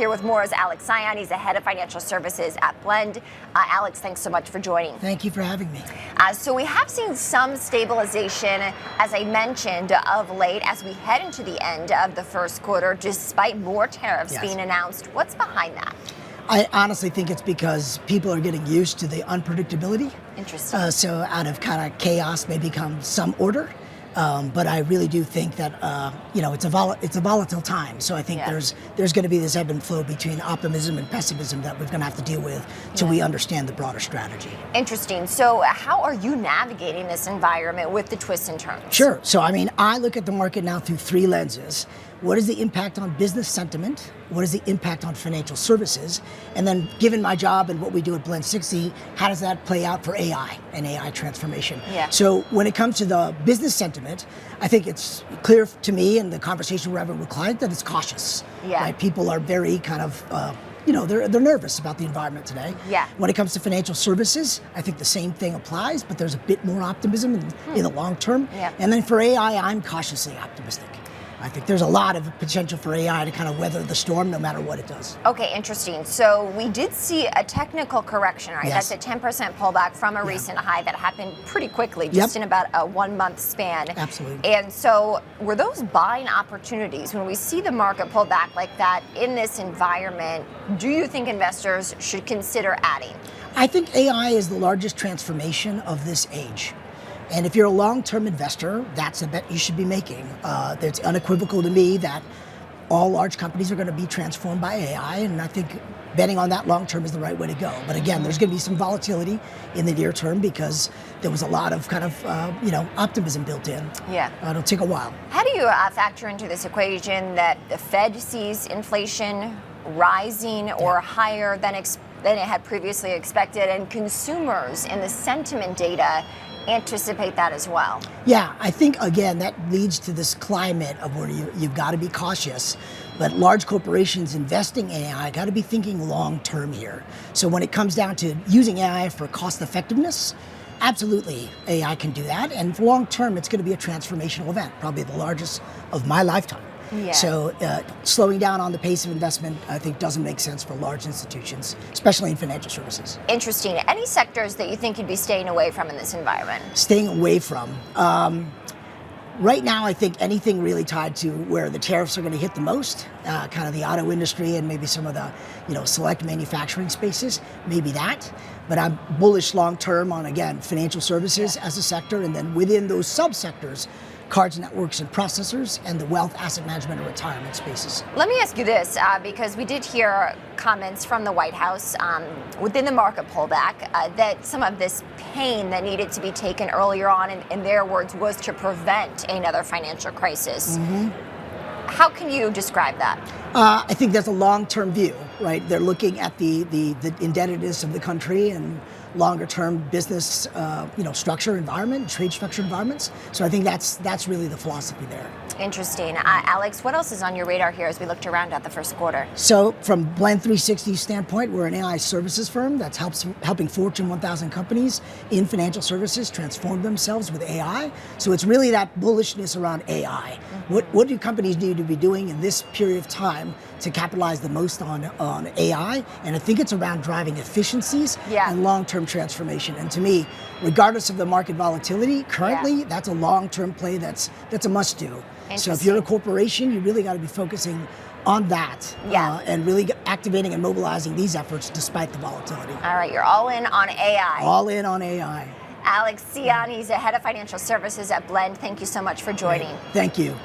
Here with more is Alex Sion. He's the head of financial services at Blend. Alex, thanks so much for joining. Thank you for having me. So we have seen some stabilization, as I mentioned, of late as we head into the end of the first quarter, despite more tariffs being announced. What's behind that? I honestly think it's because people are getting used to the unpredictability. Interesting. So out of kind of chaos may become some order. But I really do think that it's a volatile time. So I think there's going to be this ebb and flow between optimism and pessimism that we're going to have to deal with till we understand the broader strategy. Interesting. So how are you navigating this environment with the twists and turns? Sure. So I look at the market now through three lenses. What is the impact on business sentiment? What is the impact on financial services? And then given my job and what we do at Blend 60, how does that play out for AI and AI transformation? So when it comes to the business sentiment, I think it's clear to me in the conversation we're having with clients that it's cautious. Right? People are very kind of, they're nervous about the environment today. When it comes to financial services, I think the same thing applies, but there's a bit more optimism in the long term. And then for AI, I'm cautiously optimistic. I think there's a lot of potential for AI to kind of weather the storm no matter what it does. Okay, interesting. So we did see a technical correction, right? That's a 10% pullback from a recent high that happened pretty quickly, just in about a 1 month span. Absolutely. And so were those buying opportunities? When we see the market pull back like that in this environment, do you think investors should consider adding? I think AI is the largest transformation of this age. And if you're a long-term investor, that's a bet you should be making. It's unequivocal to me that all large companies are going to be transformed by AI, and I think betting on that long-term is the right way to go. But again, there's going to be some volatility in the near term because there was a lot of kind of, optimism built in. It'll take a while. How do you factor into this equation that the Fed sees inflation rising or higher than it had previously expected, and consumers in the sentiment data anticipate that as well? I think, again, that leads to this climate of where you've got to be cautious. But large corporations investing in AI got to be thinking long-term here. So when it comes down to using AI for cost effectiveness, absolutely, AI can do that. And for long-term, it's going to be a transformational event, probably the largest of my lifetime. So slowing down on the pace of investment, I think, doesn't make sense for large institutions, especially in financial services. Interesting. Any sectors that you think you'd be staying away from in this environment? Staying away from. Right now, I think anything really tied to where the tariffs are going to hit the most, kind of the auto industry and maybe some of the, select manufacturing spaces, maybe that. But I'm bullish long-term on, again, financial services as a sector, and then within those subsectors, cards, networks, and processors, and the wealth, asset management, and retirement spaces. Let me ask you this, because we did hear comments from the White House within the market pullback that some of this pain that needed to be taken earlier on, in their words, was to prevent another financial crisis. How can you describe that? I think that's a long-term view, right? They're looking at the indebtedness of the country and longer-term business, structure environment, trade structure environments. So I think that's really the philosophy there. Interesting. Alex, what else is on your radar here as we look to round out the first quarter? So from Blend 360 standpoint, we're an AI services firm that's helping Fortune 1000 companies in financial services transform themselves with AI. So it's really that bullishness around AI. What do companies need to be doing in this period of time to capitalize the most on AI? And I think it's around driving efficiencies and long-term transformation. And to me, regardless of the market volatility, currently that's a long-term play that's a must-do. So if you're a corporation, you really got to be focusing on that and really activating and mobilizing these efforts despite the volatility. All right, you're all in on AI. All in on AI. Alex Sion, he's the head of financial services at Blend. Thank you so much for joining. Thank you.